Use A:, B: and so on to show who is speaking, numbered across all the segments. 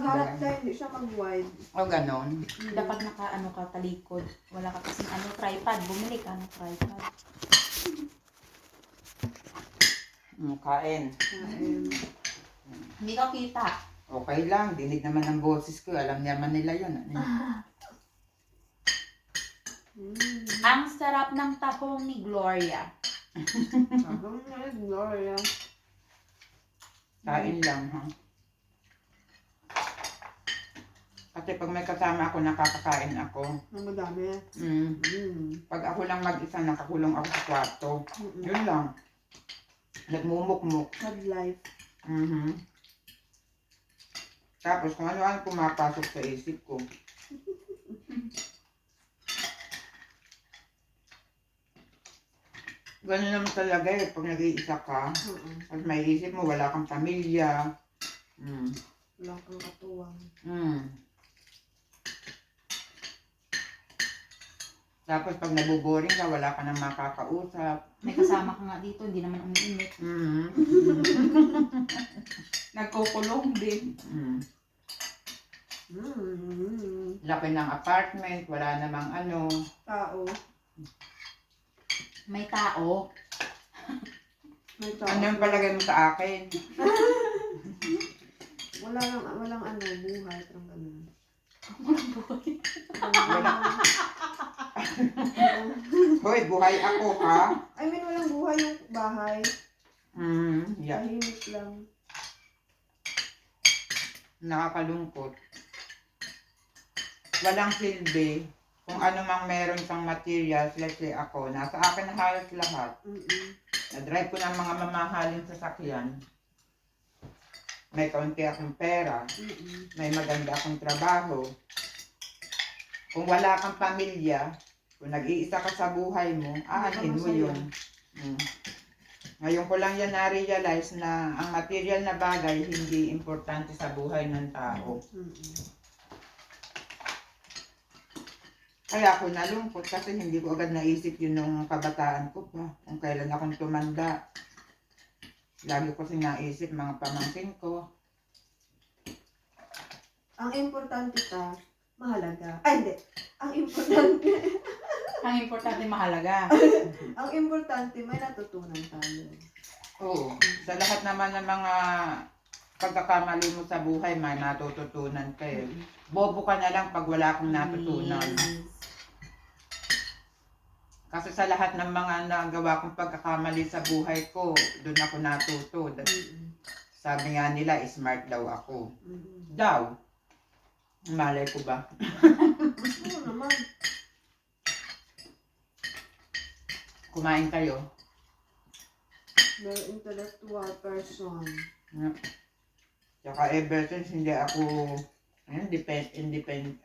A: Nakaharap ka, hindi siya mag-wide.
B: O, ganon.
C: Dapat naka-ano ka, talikod. Wala ka kasing tripod. Bumili ka ng tripod.
B: Kain.
C: Hindi ka kita.
B: Okay lang, dinig naman ang boses ko. Alam naman nila yun.
C: Ang sarap ng tahong ni Gloria.
A: Sabang na, Gloria.
B: Kain lang, ha? Kasi pag may kasama ako, nakakakain ako.
A: Ang madami.
B: Pag ako lang mag-isa, nakakulong ako sa kwarto. Yun lang. Nagmumukmuk.
A: Sad life.
B: Tapos kung ano-ano pumapasok sa isip ko. Ganun naman talaga eh, pag nag-iisa ka. At may isip mo, wala kang pamilya.
A: Wala kang katuwang.
B: Tapos pag nabuboring ka, wala ka nang makakausap.
C: May kasama ka nga dito, hindi naman umiinit. Nagkukulong din.
B: Laki ng apartment, wala namang ano.
A: Tao.
C: May tao.
A: May tao.
B: Ano yung palagay mo sa akin?
A: Walang ano, buhay. Parang ganun.
C: Walang buhay.
B: Hoy, buhay ako ha?
A: I mean, walang buhay yung bahay.
B: Yeah.
A: Tahimik lang.
B: Nakakalungkot. Walang silbi. Kung ano mang meron pang materials, let's say ako, nasa akin na halos lahat. Na-drive ko ng mga mamahaling sasakyan. May kaunti akong pera. May maganda akong trabaho. Kung wala kang pamilya, kung nag-iisa ka sa buhay mo, aanhin mo yun. Ngayon ko lang yan na-realize na ang material na bagay hindi importante sa buhay ng tao. Kaya ako nalungkot kasi hindi ko agad naisip yun nung kabataan ko pa. Kung kailan akong tumanda. Lagi ko naisip mga pamangkin ko.
A: Ang importante ka, mahalaga. Ay, hindi. Ang importante.
C: Ang importante mahalaga.
A: Ang importante, may natutunan tayo.
B: Oo. Sa lahat naman ng mga pagkakamali mo sa buhay, may natututunan ka eh. Bobo ka na lang pag wala kang natutunan. Kasi sa lahat ng mga nagawa kong pagkakamali sa buhay ko, doon ako natuto. Sabi nga nila, smart daw ako. Daw. Malay ko ba?
A: Oo naman.
B: Kumain kayo.
A: Very intellectual person.
B: Tsaka ever since hindi ako independent.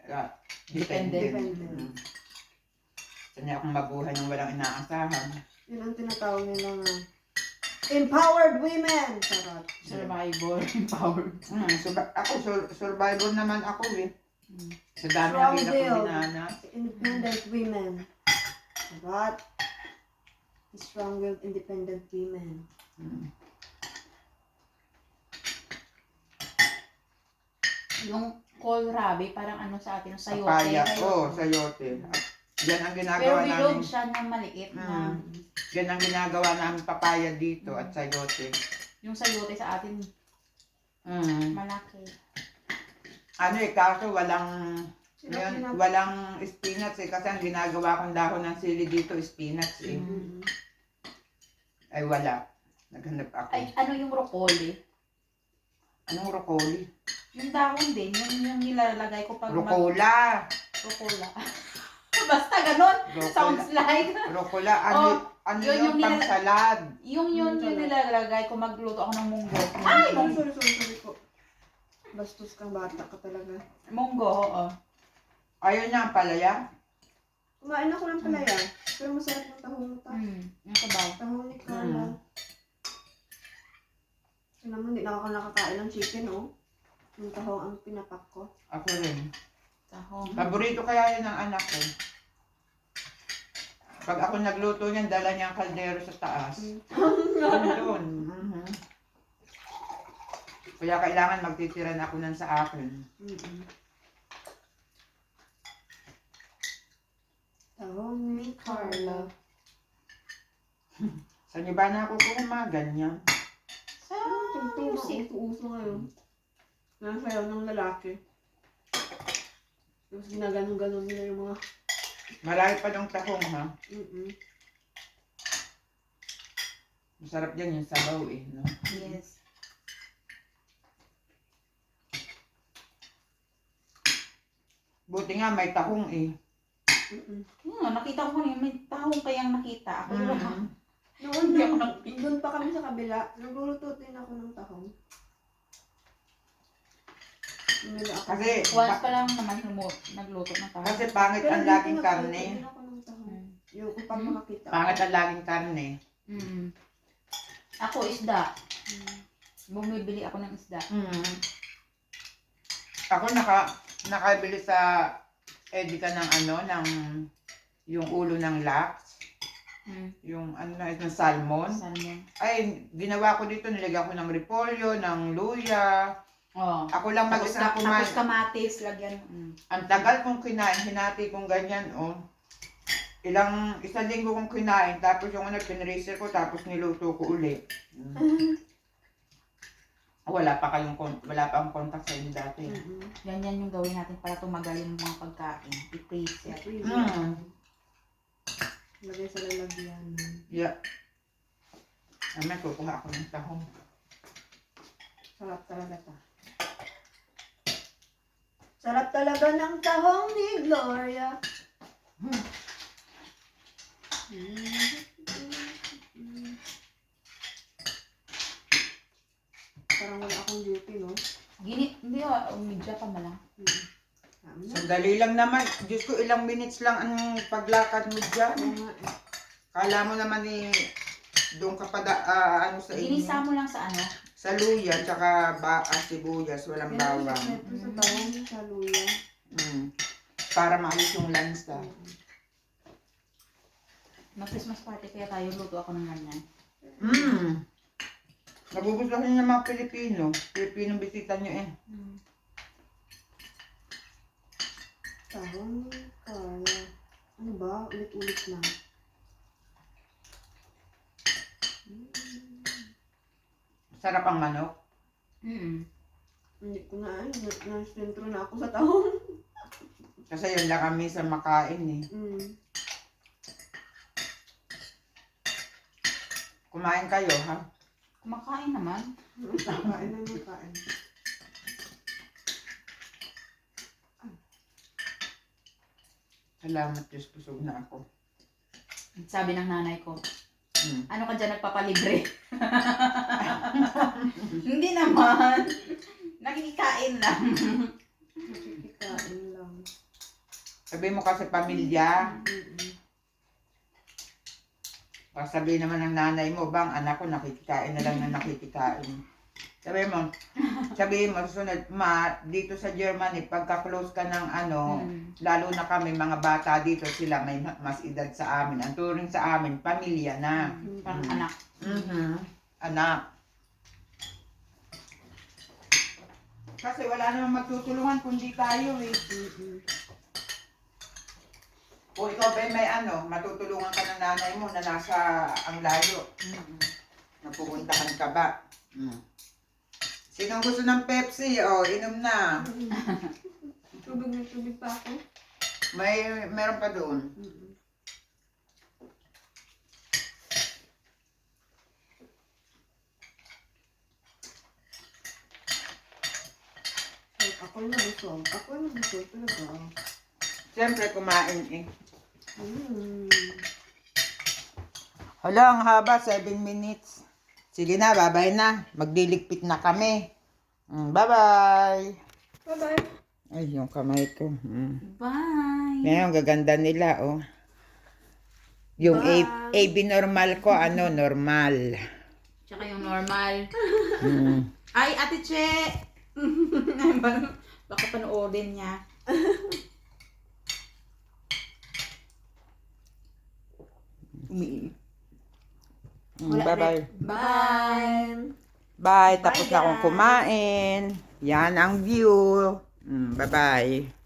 B: Sanya akong mabuhay ng walang inaasahan.
A: Yun ang tinatawag nila nga. Empowered women! Sarap.
C: Survivor. Empowered.
B: Survivor naman ako eh. Sa dami ng hirap kong dinanas.
A: Independent women. Sarap. Strong-willed independent women.
C: Yung kohlrabi, parang ano sa atin, sayote.
B: Papaya. Oo, sayote. Yan ang
C: Pero
B: ginagawa
C: bilog
B: namin.
C: siya na maliit na.
B: Yan ang ginagawa namin papaya dito at sayote.
C: Yung sayote sa atin, malaki.
B: Ano eh, kaso walang spinach eh. Kasi ang ginagawa kong dahon ng sili dito, spinach eh. Ay wala. Naghanap ako.
C: Ay, ano yung broccoli?
B: Anong broccoli?
C: Yung dahon din, yung nilalagay ko pag
B: Rucola.
C: Rucola. Basta ganun. Sounds like.
B: Rucola. Ano
C: yun
B: yung pangsalad?
C: Yung nilalagay ko magluto ako ng munggo.
A: Ay! Sorry po. Bastos kang bata ka talaga.
C: Munggo, oo.
B: Ayun niya ang palaya.
A: Kumain ako ng palaya. Pero masarap ng tahong ta.
C: Yung sabaw.
A: Tahong ni Carla. Kasi naman, hindi na ako nakakain ng chicken, oh. Yung tahong ang pinapak ko.
B: Ako rin.
C: Tahong.
B: Paborito kaya yun ng anak ko. Pag ako nagluto niyan, dala niya ang kaldero sa taas. Doon. Kaya kailangan magtitiran ako ng sa akin.
A: Tahong ni Carla.
B: Saan niyo ba nakukuha mga ganyan?
C: Sa
A: Tungtong
C: music.
A: uso ngayon. Nasayaw ng lalaki. Tapos ginaganon-ganon nila yung mga...
B: Marami pa ng tahong ha. Masarap yan yung sabaw eh. No?
C: Yes.
B: Buti nga may tahong eh.
C: Nakita ko kanina, may tahong kayang nakita. Ako
B: Mm.
A: Noon,
C: Hindi ako nagpili.
A: doon pa kami sa kabila. Nagluluto din ako ng tahong. Bumili ako.
B: Kasi,
C: Once pa lang naman nagluto ng tahong.
B: kasi pangit
A: Pero
B: ang
A: hindi
B: laging
A: pinagluto
B: karne.
A: din ako ng tahong. Yung upang makakita.
B: Pangit ang laging karne.
C: Ako, isda. Bumibili ako ng isda.
B: Mm. Ako nakabili sa Edika ng ng yung ulo ng lax, yung ng salmon.
C: Salmon.
B: Ay, ginawa ko dito, nilagyan ko ng repolyo, ng luya.
C: Oh.
B: Ako lang
C: Tapos,
B: mag-isa kumain.
C: tapos kamatis, lagyan.
B: Ang tagal kong kinain, hinati kong ganyan, oh. Isang linggo kong kinain, tapos yung pinreaser ko, tapos niluto ko uli. Wala pa akong contact sa inyo dati.
C: Ganyan yung gawin natin para tumagal yung mga pagkain. I-freezer.
A: Lagay sa lalagyan.
B: Yeah. May kukuha ako ng tahong.
A: Sarap talaga ta. Sarap talaga ng tahong ni Gloria. Parang wala akong duty, no?
C: Hindi umidya pa malang.
B: Sandali lang naman. Diyos ko, ilang minutes lang ang paglakad mo dyan. Kala mo naman doon ka pa sa inyo.
C: Ginisa mo lang sa ano?
B: Sa luya, tsaka sibuyas, walang bawang.
A: Sa tahong sa luya.
B: Para maalis yung lansa.
C: Mag-Christmas party kaya tayo luto ako ng ganyan.
B: Nagugustuhan niyo ng mga Pilipino. Pilipinong bisita niyo eh.
A: Tahong ni Carla. Ano ba? Ulit-ulit lang.
B: Sarap ang manok.
A: Hindi ko na na-sentro na ako sa tahong.
B: Kasi yun lang kami sa makain eh. Kumain kayo ha?
C: Kumakain naman.
A: Kain na yung kain.
B: Salamat Diyos, busog na ako.
C: Sabi ng nanay ko, ano ka dyan nagpapalibre? Hindi naman. Nakikikain lang.
A: Nakikikain lang.
B: Sabi mo kasi pamilya. Sabi naman ng nanay mo, bang anak ko nakikikain na lang na nakikikain. Sabi mo, susunod, dito sa Germany, pagka-close ka ng lalo na kami, mga bata dito, sila may mas edad sa amin. Ang turing sa amin, pamilya na.
C: Parang anak.
B: Anak. Kasi wala namang magtutulungan kundi tayo eh. O ikaw ba may matutulungan ka ng nanay mo na nasa ang layo. Napupuntahan ka ba? Sinong gusto ng Pepsi? Inom na.
A: Tubig pa ako.
B: Meron pa doon.
A: Ako na busog. Talaga.
B: Siyempre kumain eh. Hala, ang haba, 7 minutes. Sige na, bye-bye na. Magdiligpit na kami. Bye-bye.
A: Bye-bye.
B: Ay, yung kamay ko.
C: Bye!
B: Ngayon, gaganda nila, oh. Yung AB normal ko, normal.
C: Tsaka yung normal. Ay, Ate Che! Baka panoodin niya.
B: Bye-bye.
A: Bye.
B: Bye. Tapos
A: Bye,
B: na akong
A: guys.
B: kumain. Yan ang view. Bye-bye.